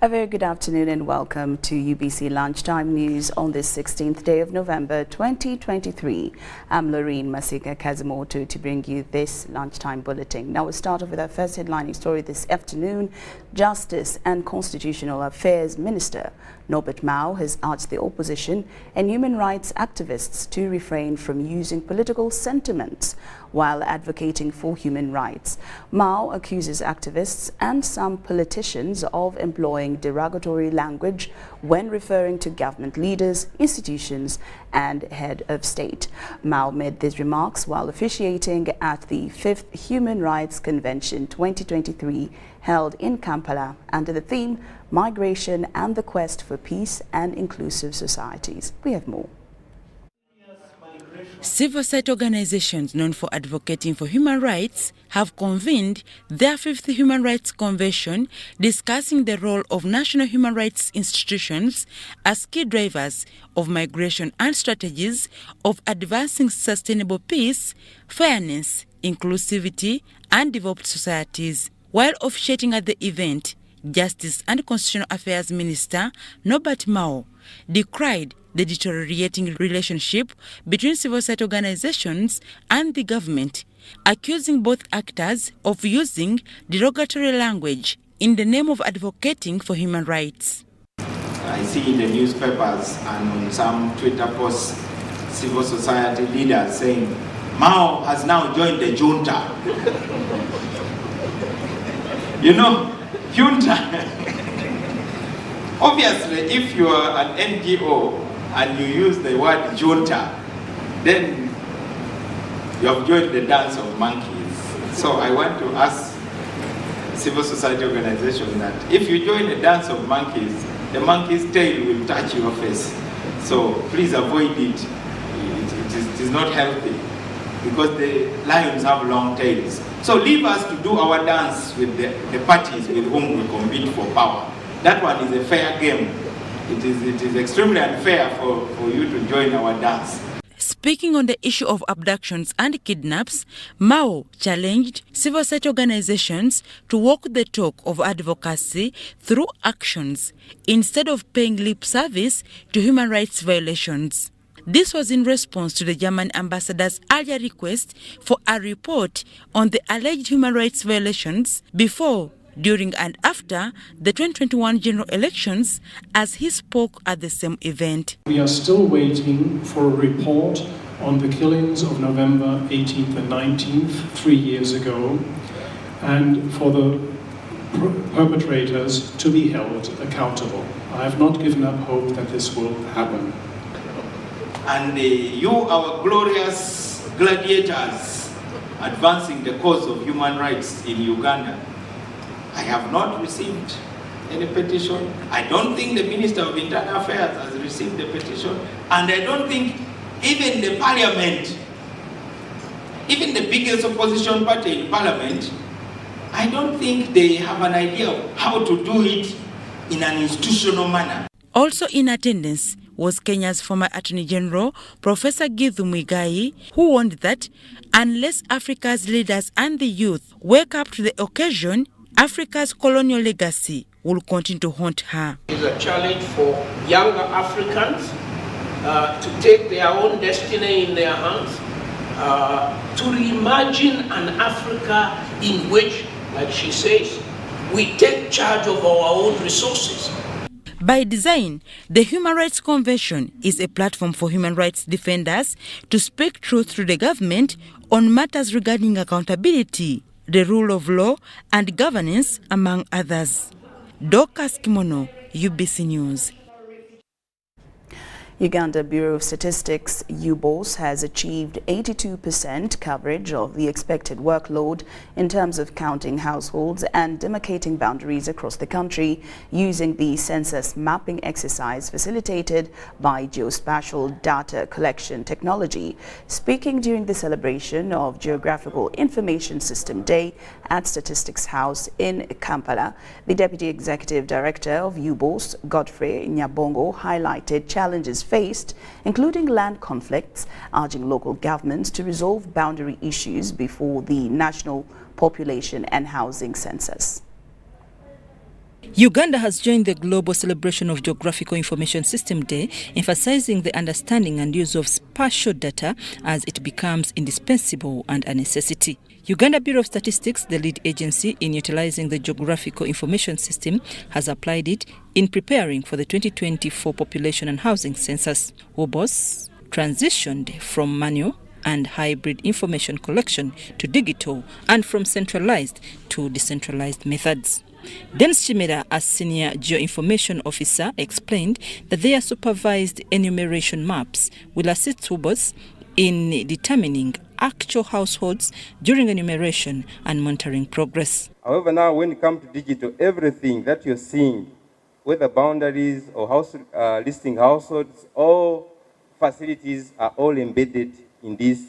A very good afternoon and welcome to UBC Lunchtime News on this 16th day of November 2023. I'm Lorraine Masika Kazimoto to bring you this lunchtime bulletin. Now we'll start off with our first headlining story this afternoon. Justice and Constitutional Affairs Minister Norbert Mao has urged the opposition and human rights activists to refrain from using political sentiments while advocating for human rights. Mao accuses activists and some politicians of employing derogatory language when referring to government leaders, institutions, and head of state. Mao made these remarks while officiating at the 5th Human Rights Convention 2023 held in Kampala under the theme Migration and the Quest for Peace and Inclusive Societies. We have more. Civil society organizations known for advocating for human rights have convened their 5th Human Rights Convention discussing the role of national human rights institutions as key drivers of migration and strategies of advancing sustainable peace, fairness, inclusivity, and developed societies. While officiating at the event, Justice and Constitutional Affairs Minister Norbert Mao decried the deteriorating relationship between civil society organizations and the government, accusing both actors of using derogatory language in the name of advocating for human rights. I see in the newspapers and on some Twitter posts civil society leaders saying, Mao has now joined the junta. You know, junta. Obviously, if you are an NGO and you use the word junta, then you have joined the dance of monkeys. So I want to ask civil society organizations that if you join the dance of monkeys, the monkey's tail will touch your face. So please avoid it. It is not healthy because the lions have long tails. So leave us to do our dance with the parties with whom we compete for power. That one is a fair game. It is extremely unfair for you to join our dance. Speaking on the issue of abductions and kidnaps, Mao challenged civil society organizations to walk the talk of advocacy through actions instead of paying lip service to human rights violations. This was in response to the German ambassador's earlier request for a report on the alleged human rights violations before, during and after the 2021 general elections, as he spoke at the same event. We are still waiting for a report on the killings of November 18th and 19th, 3 years ago, and for the perpetrators to be held accountable. I have not given up hope that this will happen. And you, our glorious gladiators, advancing the cause of human rights in Uganda, I have not received any petition. I don't think the Minister of Internal Affairs has received the petition. And I don't think even the Parliament, even the biggest opposition party in Parliament, I don't think they have an idea of how to do it in an institutional manner. Also in attendance was Kenya's former Attorney General, Professor Githu Muigai, who warned that unless Africa's leaders and the youth wake up to the occasion, Africa's colonial legacy will continue to haunt her. It is a challenge for younger Africans to take their own destiny in their hands, to reimagine an Africa in which, like she says, we take charge of our own resources. By design, the Human Rights Convention is a platform for human rights defenders to speak truth to the government on matters regarding accountability, the rule of law, and governance, among others. Dorcas Kimono, UBC News. Uganda Bureau of Statistics, UBOS, has achieved 82% coverage of the expected workload in terms of counting households and demarcating boundaries across the country using the census mapping exercise facilitated by geospatial data collection technology. Speaking during the celebration of Geographical Information System Day at Statistics House in Kampala, the Deputy Executive Director of UBOS, Godfrey Nyabongo, highlighted challenges faced, including land conflicts, urging local governments to resolve boundary issues before the National Population and Housing Census. Uganda has joined the global celebration of Geographical Information System Day, emphasizing the understanding and use of spatial data as it becomes indispensable and a necessity. Uganda Bureau of Statistics, the lead agency in utilizing the Geographical Information System, has applied it in preparing for the 2024 Population and Housing Census. WBOS transitioned from manual and hybrid information collection to digital and from centralized to decentralized methods. Dennis Chimera, as Senior Geoinformation Officer, explained that their supervised enumeration maps will assist WBOS in determining actual households during enumeration and monitoring progress. However, now when it comes to digital, everything that you're seeing, whether boundaries or listing households, all facilities are all embedded in this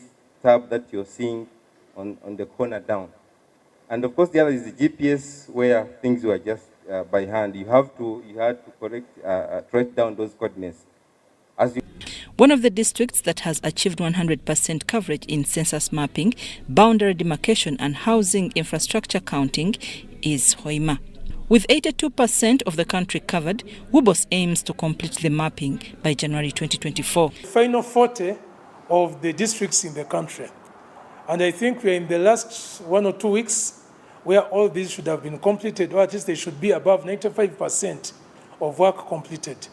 tab that you're seeing on the corner down. And of course, the other is the GPS, where things were just by hand. You had to trace down those coordinates. One of the districts that has achieved 100% coverage in census mapping, boundary demarcation and housing infrastructure counting is Hoima. With 82% of the country covered, WBOS aims to complete the mapping by January 2024. Final 40 of the districts in the country. And I think we're in the last 1 or 2 weeks where all these should have been completed, or at least they should be above 95% of work completed.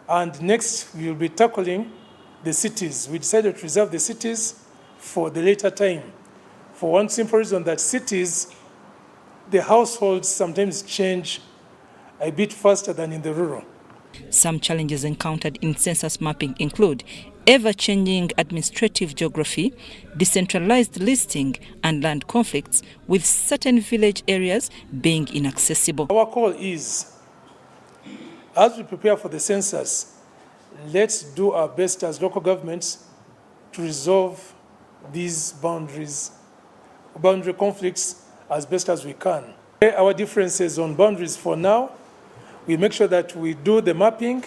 And next, we will be tackling the cities. We decided to reserve the cities for the later time, for one simple reason that cities, the households sometimes change a bit faster than in the rural. Some challenges encountered in census mapping include ever-changing administrative geography, decentralized listing, and land conflicts, with certain village areas being inaccessible. Our call is, as we prepare for the census, let's do our best as local governments to resolve these boundary conflicts as best as we can. Our differences on boundaries for now, we make sure that we do the mapping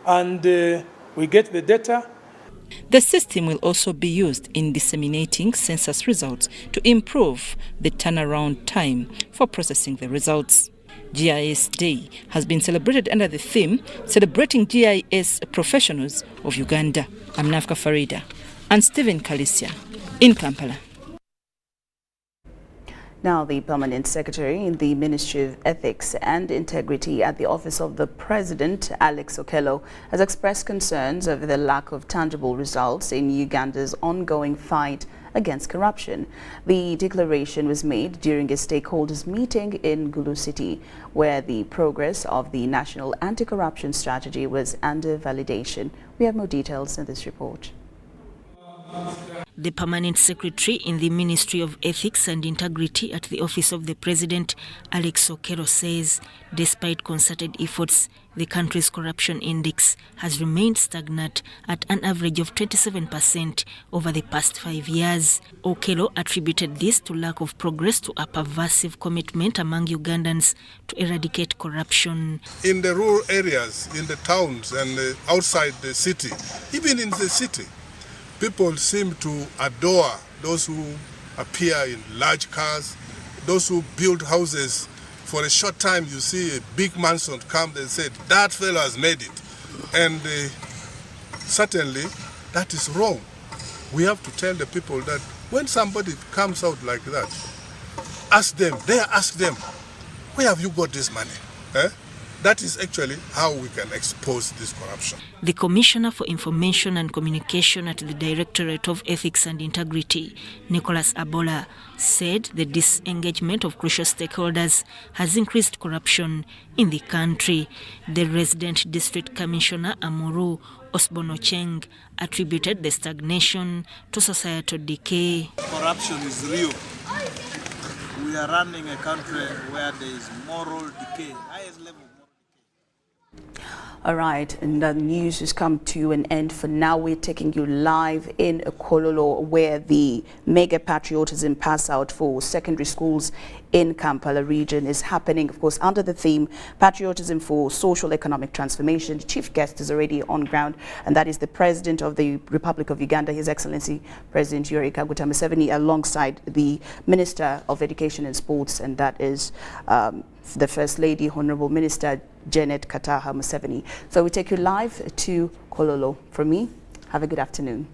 and we get the data. The system will also be used in disseminating census results to improve the turnaround time for processing the results. GIS Day has been celebrated under the theme Celebrating GIS Professionals of Uganda. I'm Nafka Farida and Stephen Kalisia in Kampala. Now, the Permanent Secretary in the Ministry of Ethics and Integrity at the Office of the President, Alex Okello, has expressed concerns over the lack of tangible results in Uganda's ongoing fight against corruption. The declaration was made during a stakeholders meeting in Gulu City, where the progress of the National Anti-Corruption Strategy was under validation. We have more details in this report. The Permanent Secretary in the Ministry of Ethics and Integrity at the Office of the President, Alex Okello, says despite concerted efforts, the country's corruption index has remained stagnant at an average of 27% over the past 5 years. Okello attributed this to lack of progress to a pervasive commitment among Ugandans to eradicate corruption. In the rural areas, in the towns and outside the city, even in the city, people seem to adore those who appear in large cars, those who build houses. For a short time, you see a big mansion come, they say, that fellow has made it. And certainly, that is wrong. We have to tell the people that when somebody comes out like that, ask them, where have you got this money? That is actually how we can expose this corruption. The Commissioner for Information and Communication at the Directorate of Ethics and Integrity, Nicholas Abola, said the disengagement of crucial stakeholders has increased corruption in the country. The resident District Commissioner, Amuru Osbonocheng, attributed the stagnation to societal decay. Corruption is real. We are running a country where there is moral decay, highest level. All right, and the news has come to an end for now. We're taking you live in Kololo, where the mega patriotism pass out for secondary schools in Kampala region is happening, of course, under the theme Patriotism for Social Economic Transformation. The chief guest is already on ground, and that is the President of the Republic of Uganda, His Excellency President Yoweri Kaguta Museveni, alongside the Minister of Education and Sports, and that is the First Lady, Honorable Minister Janet Kataha Museveni. So we take you live to Kololo. From me, have a good afternoon.